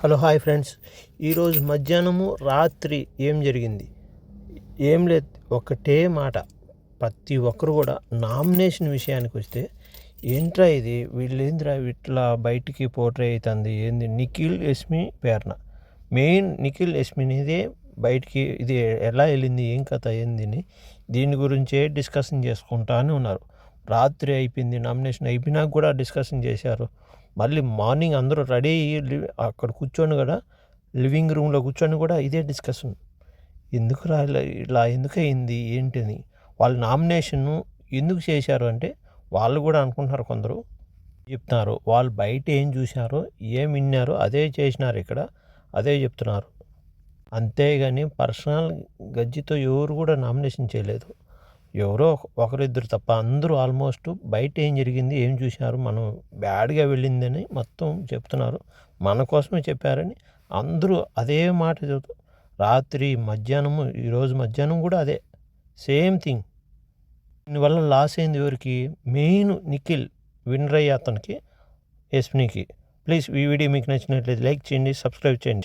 Hello hi friends. ఈరోజు మధ్యాహ్నము రాత్రి ఏం జరిగింది? ఏం లేదు, ఒకటే మాట. ప్రతి ఒక్కరు కూడా నామినేషన్ విషయానికి వస్తే ఏంట్రా ఇది, వీళ్ళేంద్రా ఇట్లా బయటికి పోట్రే అవుతుంది ఏంది? నిఖిల్ యష్మి పేరున మెయిన్ నిఖిల్ యష్మినిదే బయటికి ఇది ఎలా వెళ్ళింది, ఏం కథ ఏంది, దీని గురించే డిస్కషన్ చేసుకుంటానే ఉన్నారు. రాత్రి అయిపోయింది, నామినేషన్ అయిపోయినాక కూడా డిస్కషన్ చేశారు. మళ్ళీ మార్నింగ్ అందరూ రెడీ అయ్యి అక్కడ కూర్చొని కూడా లివింగ్ రూమ్లో కూర్చొని కూడా ఇదే డిస్కషన్. ఎందుకు ఇలా ఎందుకు అయింది ఏంటని. వాళ్ళు నామినేషన్ ఎందుకు చేశారు అంటే వాళ్ళు కూడా అనుకుంటున్నారు, కొందరు చెప్తున్నారు వాళ్ళు బయట ఏం చూశారో ఏం విన్నారో అదే చేసినారు, ఇక్కడ అదే చెప్తున్నారు. అంతేగాని పర్సనల్ గజ్జితో ఎవరు కూడా నామినేషన్ చేయలేదు. ఎవరో ఒకరిద్దరు తప్ప అందరూ ఆల్మోస్ట్ బయట ఏం జరిగింది, ఏం చూశారు, మనం బ్యాడ్గా వెళ్ళిందని మొత్తం చెప్తున్నారు. మన కోసమే చెప్పారని అందరూ అదే మాట చెబుతారు. రాత్రి మధ్యాహ్నము, ఈరోజు మధ్యాహ్నం కూడా అదే సేమ్ థింగ్. దీనివల్ల లాస్ అయింది ఎవరికి? మెయిన్ నిఖిల్ విన్నర్ అయ్యే అతనికి, యష్మికి. ప్లీజ్ ఈ వీడియో మీకు నచ్చినట్లయితే లైక్ చేయండి, సబ్స్క్రైబ్ చేయండి.